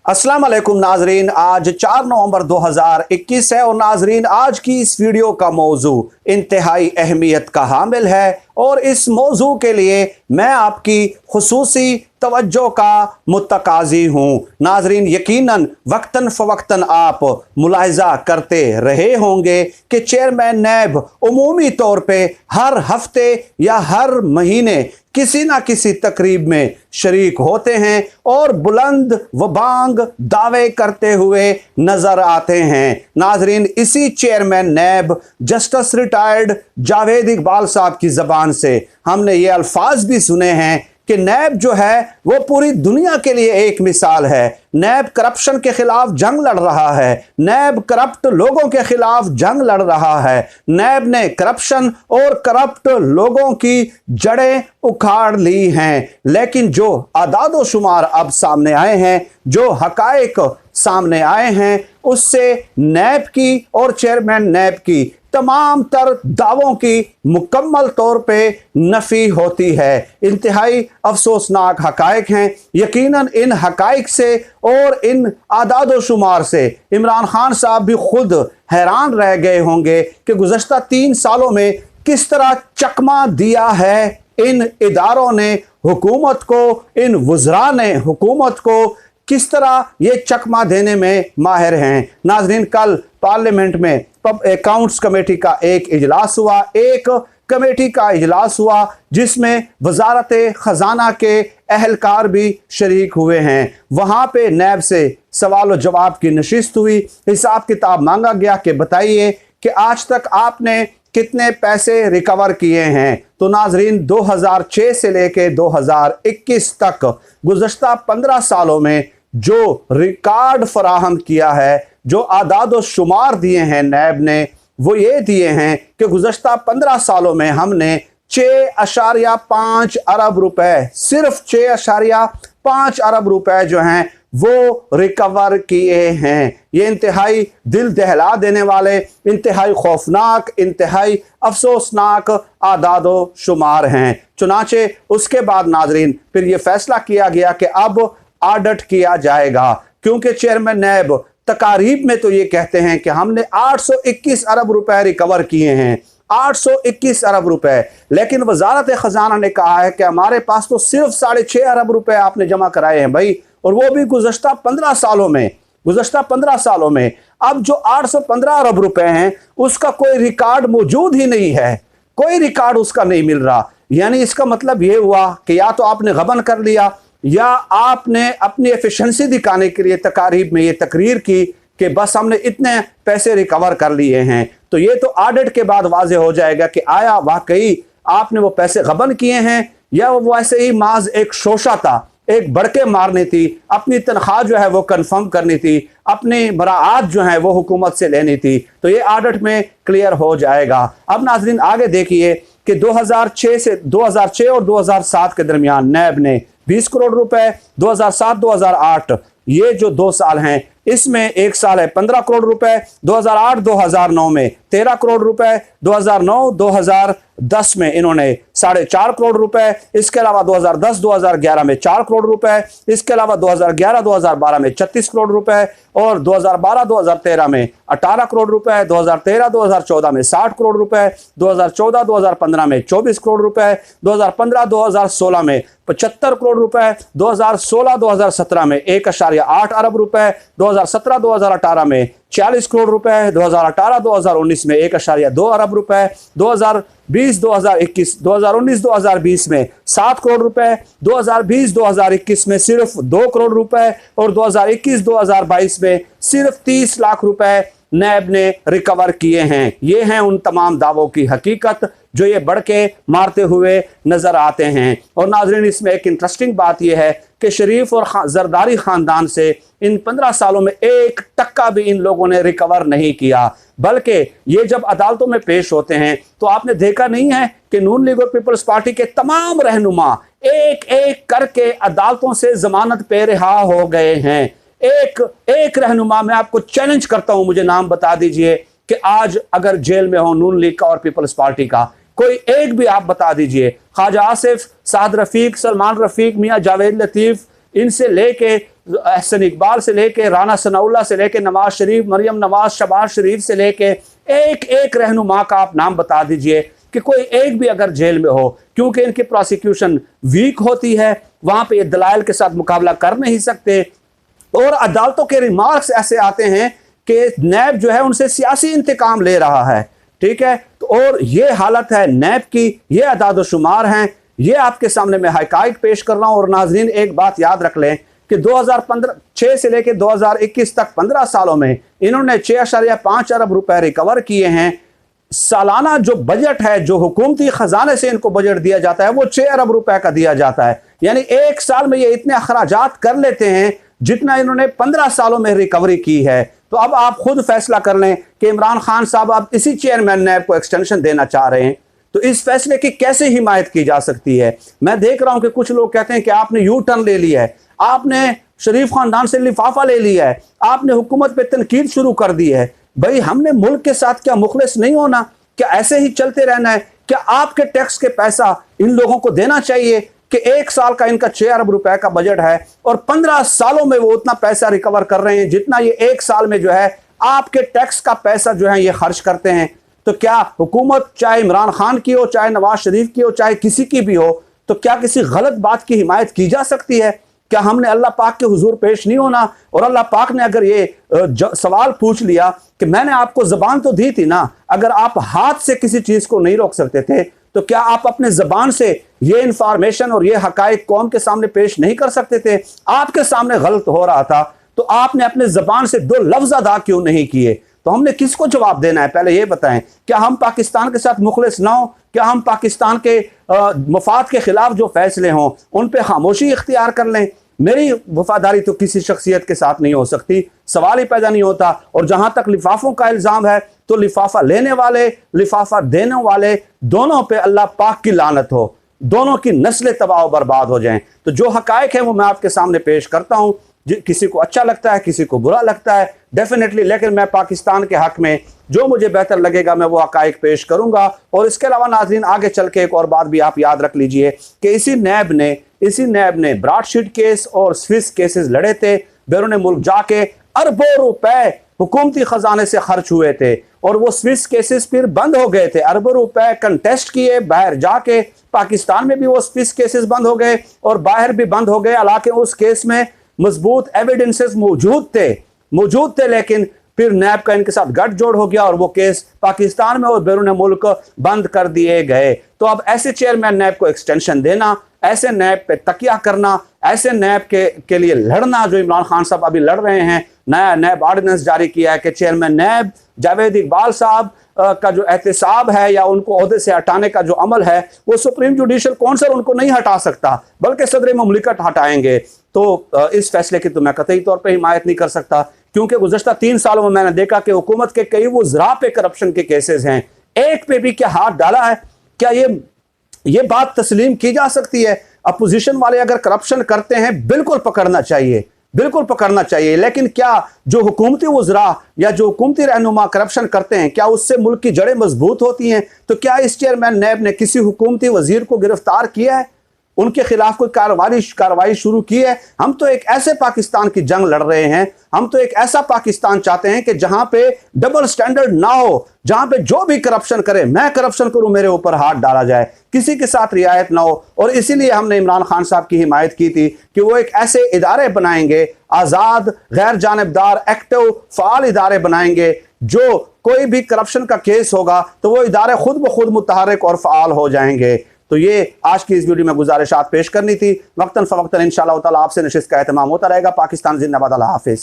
अस्सलाम वालेकुम नाजरीन, आज 4 नवंबर 2021 है और नाजरीन आज की इस वीडियो का मौजू इंतहाई अहमियत का हामिल है और इस मौजू के लिए मैं आपकी खुसूसी तवज्जो का मुतकाजी हूँ। नाजरीन यकीनन वक्तन फ़वक्तन आप मुलाहिज़ा करते रहे होंगे कि चेयरमैन नैब उमूमी तौर पे हर हफ्ते या हर महीने किसी ना किसी तकरीब में शरीक होते हैं और बुलंद व बांग दावे करते हुए नजर आते हैं। नाजरीन इसी chairman NAB justice retired Javed Iqbal sahab की ज़बान से हमने ये अल्फाज भी सुने हैं कि नैब जो है वो पूरी दुनिया के लिए एक मिसाल है। नैब करप्शन के खिलाफ जंग लड़ रहा है, नैब करप्ट लोगों के खिलाफ जंग लड़ रहा है। नैब ने करप्शन और करप्ट लोगों की जड़ें उखाड़ ली हैं, लेकिन जो आदाद शुमार अब सामने आए हैं, जो हकायक सामने आए हैं, उससे नैब की और चेयरमैन नैब की तमाम तर दावों की मुकम्मल तौर पे नफी होती है। इंतहाई अफसोसनाक हकायक हैं। यकीनन इन हकायक से और इन आदाद शुमार से इमरान खान साहब भी खुद हैरान रह गए होंगे कि गुज़श्ता 3 सालों में किस तरह चकमा दिया है इन इदारों ने हुकूमत को, इन वज़रा ने हुकूमत को किस तरह ये चकमा देने में माहिर हैं। नाजरीन कल पार्लियामेंट में अकाउंट्स कमेटी का एक इजलास हुआ, एक कमेटी का इजलास हुआ जिसमें वजारत खजाना के अहलकार भी शरीक हुए हैं। वहाँ पे नैब से सवाल और जवाब की नशिस्त हुई, हिसाब किताब मांगा गया कि बताइए कि आज तक आपने कितने पैसे रिकवर किए हैं। तो नाजरीन 2006 से लेके 2021 तक गुज़श्ता 15 सालों में जो रिकॉर्ड फराहम किया है, जो आदाद व शुमार दिए हैं नैब ने, वो ये दिए हैं कि गुज़श्ता 15 सालों में हमने 6.5 अरब रुपए, सिर्फ 6.5 अरब रुपए जो हैं वो रिकवर किए हैं। ये इंतहाई दिल दहला देने वाले, इंतहाई खौफनाक, इंतहाई अफसोसनाक आदाद व शुमार हैं। चुनाचे उसके बाद नाजरीन फिर ये फैसला किया गया कि अब ऑडिट किया जाएगा, क्योंकि चेयरमैन नैब तकारीब में तो ये कहते हैं कि हमने 821 अरब रुपए रिकवर किए हैं, 821 अरब रुपए, लेकिन वजारत खजाना ने कहा है कि हमारे पास तो सिर्फ 6.5 अरब रुपए आपने जमा कराए हैं भाई, और वो भी गुज़श्ता 15 सालों में। गुज़श्ता 15 सालों में अब जो 815 अरब रुपए हैं उसका कोई रिकॉर्ड मौजूद ही नहीं है, कोई रिकॉर्ड उसका नहीं मिल रहा। यानी इसका मतलब ये हुआ कि या तो आपने गबन कर लिया या आपने अपनी एफिशिएंसी दिखाने के लिए तकारीब में ये तकरीर की कि बस हमने इतने पैसे रिकवर कर लिए हैं। तो ये तो ऑडिट के बाद वाज़े हो जाएगा कि आया वाकई आपने वो पैसे गबन किए हैं या वो वैसे ही माज एक शोशा था, एक बड़के मारनी थी, अपनी तनख्वाह जो है वो कंफर्म करनी थी, अपनी बराआत जो है वो हुकूमत से लेनी थी। तो ये ऑडिट में क्लियर हो जाएगा। अब नाजरीन आगे देखिए कि 2006 और 2007 के दरमियान नैब ने 20 करोड़ रुपए, 2007-2008 ये जो 2 साल हैं इसमें एक साल है 15 करोड़ रुपए, 2008-2009 में 13 करोड़ रुपए, 2009-2010 में इन्होंने 4.5 करोड़ रुपए, इसके अलावा 2010-2011 में 4 करोड़ रुपए, इसके अलावा 2011-2012 में 36 करोड़ रुपए और 2012-2013 में 18 करोड़ रुपए, 2013-2014 में 60 करोड़ रुपए, 2014-2015 में 24 करोड़ रुपए, 2015-2016 में 75 करोड़ रुपए, 2016-2017 में 1.8 अरब रुपए, 2017-2018 में 40 करोड़ रुपए, 2018-2019 में 1.2 अरब रुपए, 2020-2021, 2019-2020 में 7 करोड़ रुपए, 2020-2021 में सिर्फ 2 करोड़ रुपए और 2021-2022 में सिर्फ 30 लाख रुपए नैब ने रिकवर किए हैं। ये हैं उन तमाम दावों की हकीकत जो ये बढ़ के मारते हुए नजर आते हैं। और नाजरीन इसमें एक इंटरेस्टिंग बात यह है कि शरीफ और जरदारी खानदान से इन 15 सालों में 1 टक्का भी इन लोगों ने रिकवर नहीं किया, बल्कि ये जब अदालतों में पेश होते हैं तो आपने देखा नहीं है कि नून लीग और पीपल्स पार्टी के तमाम रहनुमा एक एक करके अदालतों से जमानत पे रिहा हो गए हैं। एक रहनुमा मैं आपको चैलेंज करता हूं, मुझे नाम बता दीजिए कि आज अगर जेल में हो नून लीग का और पीपल्स पार्टी का, कोई एक भी आप बता दीजिए। ख्वाजा आसिफ, साद रफीक, सलमान रफीक, मियां जावेद लतीफ, इनसे लेके एहसन इकबाल से लेके राना सनाउल्लाह से लेके नवाज शरीफ, मरियम नवाज, शहबाज शरीफ से लेके एक एक रहनुमा का आप नाम बता दीजिए कि कोई एक भी अगर जेल में हो, क्योंकि इनकी प्रोसिक्यूशन वीक होती है, वहां पे ये दलाइल के साथ मुकाबला कर नहीं सकते और अदालतों के रिमार्क्स ऐसे आते हैं कि नैब जो है उनसे सियासी इंतकाम ले रहा है। ठीक है, तो और ये हालत है नैब की, ये अदाद शुमार हैं, ये आपके सामने मैं हकाइक पेश कर रहा हूं। और नाजरीन एक बात याद रख लें कि 2015 से लेकर 2021 तक 15 सालों में इन्होंने 6.5 अरब रुपए रिकवर किए हैं। सालाना जो बजट है, जो हुकूमती खजाने से इनको बजट दिया जाता है, वो 6 अरब रुपए का दिया जाता है। यानी एक साल में ये इतने अखराजात कर लेते हैं जितना इन्होंने 15 सालों में रिकवरी की है। तो अब आप खुद फैसला कर लें कि इमरान खान साहब अब इसी चेयरमैन नैब को एक्सटेंशन देना चाह रहे हैं, तो इस फैसले की कैसे हिमायत की जा सकती है। मैं देख रहा हूं कि कुछ लोग कहते हैं कि आपने यू टर्न ले लिया है, आपने शरीफ खानदान से लिफाफा ले लिया है, आपने हुकूमत पे तनकीद शुरू कर दी है। भाई हमने मुल्क के साथ क्या मुखलिस नहीं होना? क्या ऐसे ही चलते रहना है? क्या आपके टैक्स के पैसा इन लोगों को देना चाहिए कि एक साल का इनका 6 अरब रुपए का बजट है और 15 सालों में वो उतना पैसा रिकवर कर रहे हैं जितना ये एक साल में जो है आपके टैक्स का पैसा जो है ये खर्च करते हैं। तो क्या हुकूमत चाहे इमरान खान की हो, चाहे नवाज शरीफ की हो, चाहे किसी की भी हो, तो क्या किसी गलत बात की हिमायत की जा सकती है? क्या हमने अल्लाह पाक के हुजूर पेश नहीं होना? और अल्लाह पाक ने अगर ये सवाल पूछ लिया कि मैंने आपको जबान तो दी थी ना, अगर आप हाथ से किसी चीज को नहीं रोक सकते थे, तो क्या आप अपने जबान से ये इंफॉर्मेशन और ये हकायक कौम के सामने पेश नहीं कर सकते थे? आपके सामने गलत हो रहा था तो आपने अपने जबान से 2 लफ्ज अदा क्यों नहीं किए? तो हमने किसको जवाब देना है? पहले ये बताएं, क्या हम पाकिस्तान के साथ मुखलिस ना हो? क्या हम पाकिस्तान के मफाद के खिलाफ जो फैसले हों उन पे खामोशी इख्तियार कर लें? मेरी वफादारी तो किसी शख्सियत के साथ नहीं हो सकती, सवाल ही पैदा नहीं होता। और जहां तक लिफाफों का इल्जाम है तो लिफाफा लेने वाले, लिफाफा देने वाले, दोनों पे अल्लाह पाक की लानत हो, दोनों की नस्लें तबाह बर्बाद हो जाएं। तो जो हकायक है वो मैं आपके सामने पेश करता हूं, किसी को अच्छा लगता है, किसी को बुरा लगता है डेफिनेटली, लेकिन मैं पाकिस्तान के हक में जो मुझे बेहतर लगेगा मैं वो हकायक पेश करूंगा। और इसके अलावा नाज़रीन आगे चल के एक और बात भी आप याद रख लीजिए कि इसी नैब ने ब्रॉडशीट केस और स्विस केसेस लड़े थे, बैरून मुल्क जाके अरबों रुपए हुकूमती खजाने से खर्च हुए थे और वो स्विस केसेस फिर बंद हो गए थे। अरबों रुपए कंटेस्ट किए बाहर जाके, पाकिस्तान में भी वो स्विस केसेस बंद हो गए और बाहर भी बंद हो गए। हालांकि उस केस में मजबूत एविडेंसेस मौजूद थे, लेकिन फिर नैब का इनके साथ गठजोड़ हो गया और वो केस पाकिस्तान में और बैरून मुल्क बंद कर दिए गए। तो अब ऐसे चेयरमैन नैब को एक्सटेंशन देना, ऐसे नैब पे तकिया करना, ऐसे नैब के लिए लड़ना जो इमरान खान साहब अभी लड़ रहे हैं, नया नैब ऑर्डिनेंस जारी किया है कि चेयरमैन नैब जावेद इकबाल साहब का जो एहतसाब है या उनको ओहदे से हटाने का जो अमल है वो सुप्रीम जुडिशल काउंसिल उनको नहीं हटा सकता बल्कि सदर मुमलिकत हटाएंगे। तो इस फैसले की तो मैं कतई तौर पर हिमायत नहीं कर सकता, क्योंकि गुज़श्ता 3 सालों में मैंने देखा कि हुकूमत के कई वज़रा पे करप्शन के केसेस हैं, एक पे भी क्या हाथ डाला है? क्या ये बात तस्लीम की जा सकती है? अपोजिशन वाले अगर करप्शन करते हैं बिल्कुल पकड़ना चाहिए, लेकिन क्या जो हुकूमती वज़रा या जो हुकूमती रहनुमा करप्शन करते हैं क्या उससे मुल्क की जड़ें मजबूत होती हैं? तो क्या इस चेयरमैन नैब ने किसी हुकूमती वजीर को गिरफ्तार किया है, उनके खिलाफ कोई कार्रवाई शुरू की है? हम तो एक ऐसे पाकिस्तान की जंग लड़ रहे हैं, हम तो एक ऐसा पाकिस्तान चाहते हैं कि जहां पे डबल स्टैंडर्ड ना हो, जहां पे जो भी करप्शन करे, मैं करप्शन करूं मेरे ऊपर हाथ डाला जाए, किसी के साथ रियायत ना हो। और इसीलिए हमने इमरान खान साहब की हिमायत की थी कि वो एक ऐसे इदारे बनाएंगे, आज़ाद, गैर जानिबदार, एक्टिव, फाल इदारे बनाएंगे, जो कोई भी करप्शन का केस होगा तो वो इदारे खुद ब खुद मुतहर्रिक और फाल हो जाएंगे। तो ये आज की इस वीडियो में गुजारिशात पेश करनी थी। वक्तन फ़वक्तन इंशाअल्लाह ताला आपसे नशिस्त का एहतमाम होता रहेगा। पाकिस्तान जिंदाबाद, अल्लाह हाफिज़।